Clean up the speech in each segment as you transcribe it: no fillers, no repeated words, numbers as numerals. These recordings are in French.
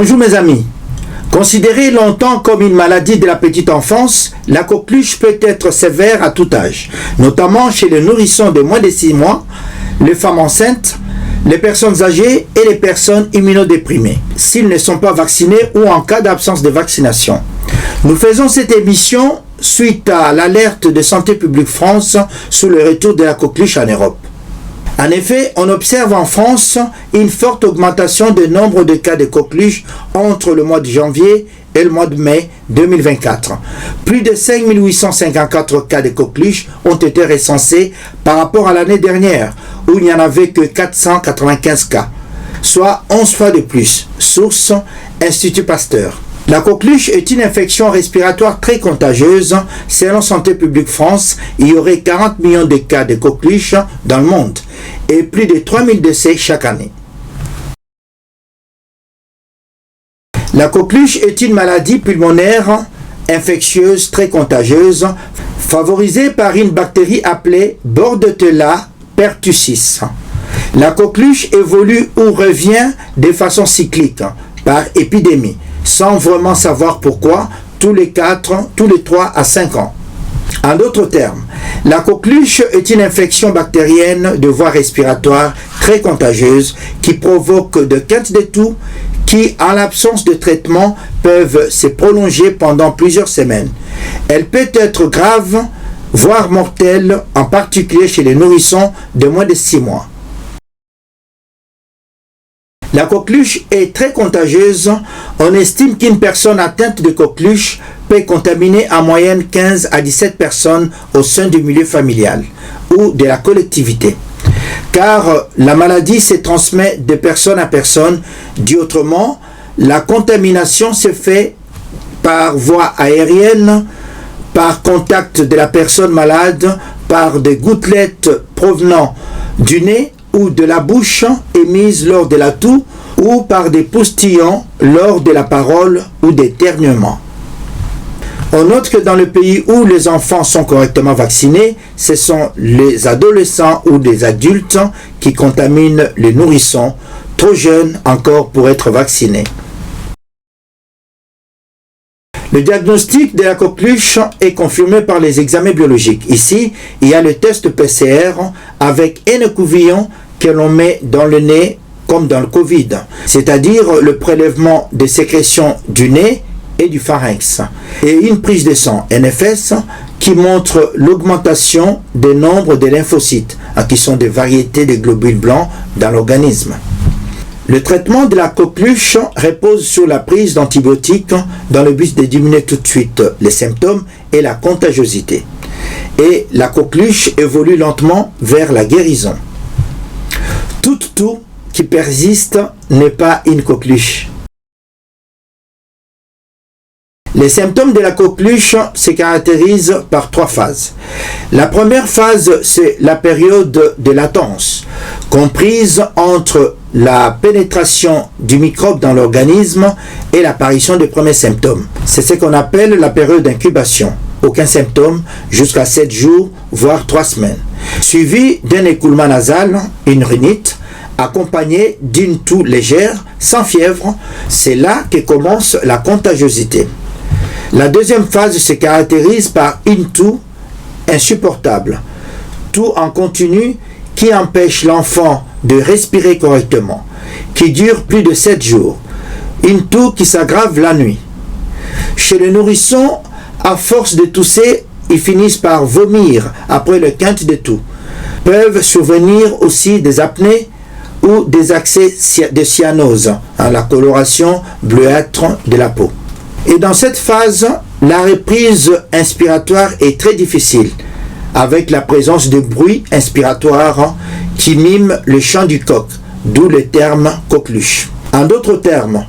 Bonjour mes amis. Considérée longtemps comme une maladie de la petite enfance, la coqueluche peut être sévère à tout âge, notamment chez les nourrissons de moins de 6 mois, les femmes enceintes, les personnes âgées et les personnes immunodéprimées, s'ils ne sont pas vaccinés ou en cas d'absence de vaccination. Nous faisons cette émission suite à l'alerte de Santé publique France sur le retour de la coqueluche en Europe. En effet, on observe en France une forte augmentation du nombre de cas de coqueluche entre le mois de janvier et le mois de mai 2024. Plus de 5 854 cas de coqueluche ont été recensés par rapport à l'année dernière, où il n'y en avait que 495 cas, soit 11 fois de plus. Source Institut Pasteur. La coqueluche est une infection respiratoire très contagieuse. Selon Santé publique France, il y aurait 40 millions de cas de coqueluche dans le monde et plus de 3000 décès chaque année. La coqueluche est une maladie pulmonaire infectieuse très contagieuse favorisée par une bactérie appelée Bordetella pertussis. La coqueluche évolue ou revient de façon cyclique par épidémie, sans vraiment savoir pourquoi, tous les 3 à 5 ans. En d'autres termes, la coqueluche est une infection bactérienne de voie respiratoire très contagieuse qui provoque de quintes de toux qui, en l'absence de traitement, peuvent se prolonger pendant plusieurs semaines. Elle peut être grave, voire mortelle, en particulier chez les nourrissons de moins de 6 mois. La coqueluche est très contagieuse. On estime qu'une personne atteinte de coqueluche peut contaminer en moyenne 15 à 17 personnes au sein du milieu familial ou de la collectivité. Car la maladie se transmet de personne à personne. Dit autrement, la contamination se fait par voie aérienne, par contact de la personne malade, par des gouttelettes provenant du nez ou de la bouche émise lors de la toux ou par des postillons lors de la parole ou des éternuements. On note que dans le pays où les enfants sont correctement vaccinés, ce sont les adolescents ou les adultes qui contaminent les nourrissons, trop jeunes encore pour être vaccinés. Le diagnostic de la coqueluche est confirmé par les examens biologiques. Ici, il y a le test PCR avec un écouvillon que l'on met dans le nez comme dans le Covid, c'est-à-dire le prélèvement des sécrétions du nez et du pharynx, et une prise de sang NFS qui montre l'augmentation des nombres de lymphocytes, qui sont des variétés de globules blancs dans l'organisme. Le traitement de la coqueluche repose sur la prise d'antibiotiques dans le but de diminuer tout de suite les symptômes et la contagiosité. Et la coqueluche évolue lentement vers la guérison. Toute toux qui persiste n'est pas une coqueluche. Les symptômes de la coqueluche se caractérisent par 3 phases. La première phase, c'est la période de latence, comprise entre la pénétration du microbe dans l'organisme et l'apparition des premiers symptômes. C'est ce qu'on appelle la période d'incubation. Aucun symptôme jusqu'à 7 jours, voire 3 semaines. Suivi d'un écoulement nasal, une rhinite, accompagné d'une toux légère, sans fièvre. C'est là que commence la contagiosité. La deuxième phase se caractérise par une toux insupportable, toux en continu qui empêche l'enfant de respirer correctement, qui dure plus de 7 jours, une toux qui s'aggrave la nuit. Chez les nourrissons, à force de tousser, ils finissent par vomir après le quinte de toux. Peuvent survenir aussi des apnées ou des accès de cyanose, la coloration bleuâtre de la peau. Et dans cette phase, la reprise inspiratoire est très difficile, avec la présence de bruits inspiratoires qui miment le chant du coq, d'où le terme coqueluche. En d'autres termes,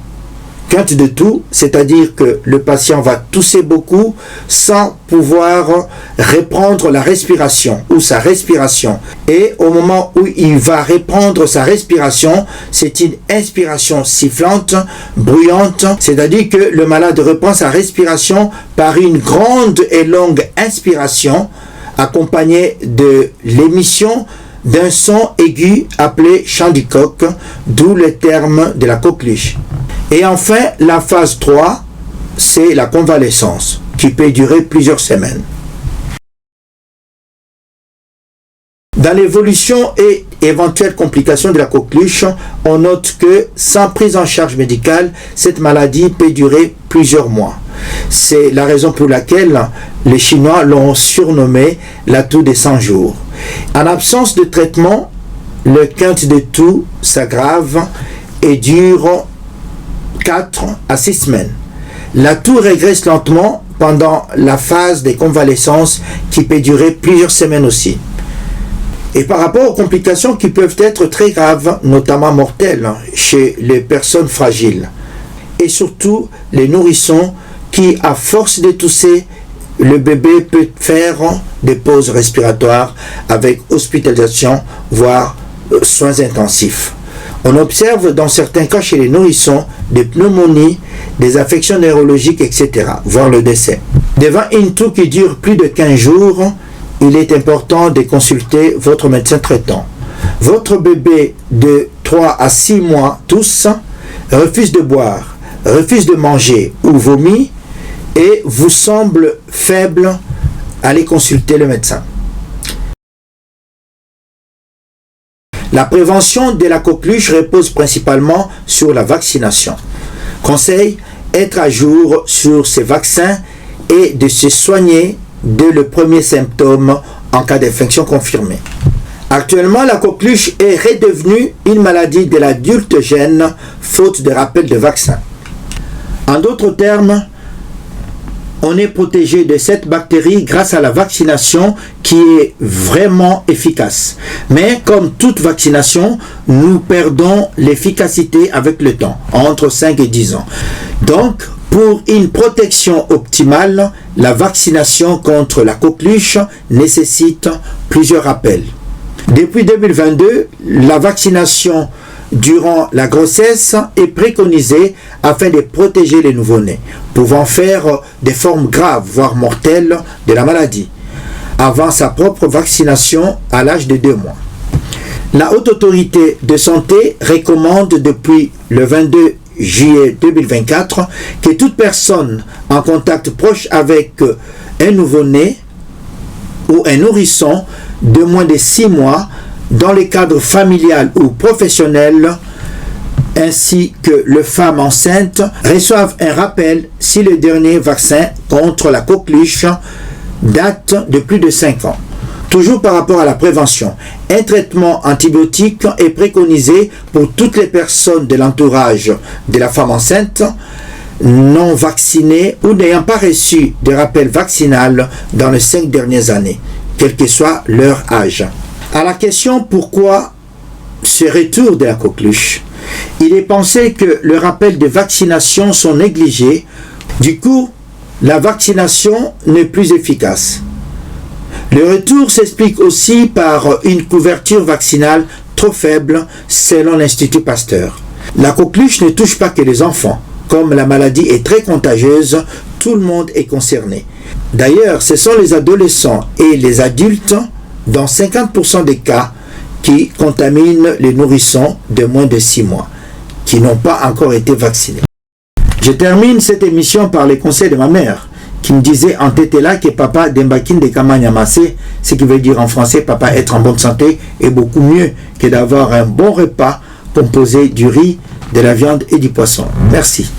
quinte de toux, c'est-à-dire que le patient va tousser beaucoup sans pouvoir reprendre la respiration ou sa respiration. Et au moment où il va reprendre sa respiration, c'est une inspiration sifflante, bruyante, c'est-à-dire que le malade reprend sa respiration par une grande et longue inspiration accompagnée de l'émission d'un son aigu appelé chant du coq, d'où le terme de la coqueluche. Et enfin, la phase 3, c'est la convalescence, qui peut durer plusieurs semaines. Dans l'évolution et éventuelles complications de la coqueluche, on note que sans prise en charge médicale, cette maladie peut durer plusieurs mois. C'est la raison pour laquelle les Chinois l'ont surnommé la toux des 100 jours. En absence de traitement, le quinte de toux s'aggrave et dure 4 à 6 semaines. La toux régresse lentement pendant la phase des convalescences qui peut durer plusieurs semaines aussi. Et par rapport aux complications qui peuvent être très graves, notamment mortelles, chez les personnes fragiles, et surtout les nourrissons qui, à force de tousser, le bébé peut faire des pauses respiratoires avec hospitalisation, voire soins intensifs. On observe dans certains cas chez les nourrissons des pneumonies, des affections neurologiques, etc., voire le décès. Devant une toux qui dure plus de 15 jours, il est important de consulter votre médecin traitant. Votre bébé de 3 à 6 mois tousse, refuse de boire, refuse de manger ou vomit et vous semble faible, allez consulter le médecin. La prévention de la coqueluche repose principalement sur la vaccination. Conseil, être à jour sur ces vaccins et de se soigner dès le premier symptôme en cas d'infection confirmée. Actuellement, la coqueluche est redevenue une maladie de l'adulte jeune, faute de rappel de vaccin. En d'autres termes, on est protégé de cette bactérie grâce à la vaccination qui est vraiment efficace. Mais comme toute vaccination, nous perdons l'efficacité avec le temps, entre 5 et 10 ans. Donc, pour une protection optimale, la vaccination contre la coqueluche nécessite plusieurs rappels. Depuis 2022, la vaccination durant la grossesse est préconisée afin de protéger les nouveau-nés, pouvant faire des formes graves, voire mortelles de la maladie, avant sa propre vaccination à l'âge de 2 mois. La Haute Autorité de Santé recommande depuis le 22 juillet 2024 que toute personne en contact proche avec un nouveau-né ou un nourrisson de moins de 6 mois dans le cadre familial ou professionnel ainsi que les femmes enceintes reçoivent un rappel si le dernier vaccin contre la coqueluche date de plus de 5 ans. Toujours par rapport à la prévention, un traitement antibiotique est préconisé pour toutes les personnes de l'entourage de la femme enceinte non vaccinées ou n'ayant pas reçu de rappel vaccinal dans les 5 dernières années, quel que soit leur âge. À la question pourquoi ce retour de la coqueluche, il est pensé que le rappel de vaccination sont négligés, du coup la vaccination n'est plus efficace. Le retour s'explique aussi par une couverture vaccinale trop faible selon l'Institut Pasteur. La coqueluche ne touche pas que les enfants. Comme la maladie est très contagieuse, tout le monde est concerné. D'ailleurs, ce sont les adolescents et les adultes, dans 50% des cas, qui contaminent les nourrissons de moins de 6 mois, qui n'ont pas encore été vaccinés. Je termine cette émission par les conseils de ma mère, qui me disait en tétela que papa d'embakin de kamanyamase, ce qui veut dire en français papa être en bonne santé, est beaucoup mieux que d'avoir un bon repas composé du riz, de la viande et du poisson. Merci.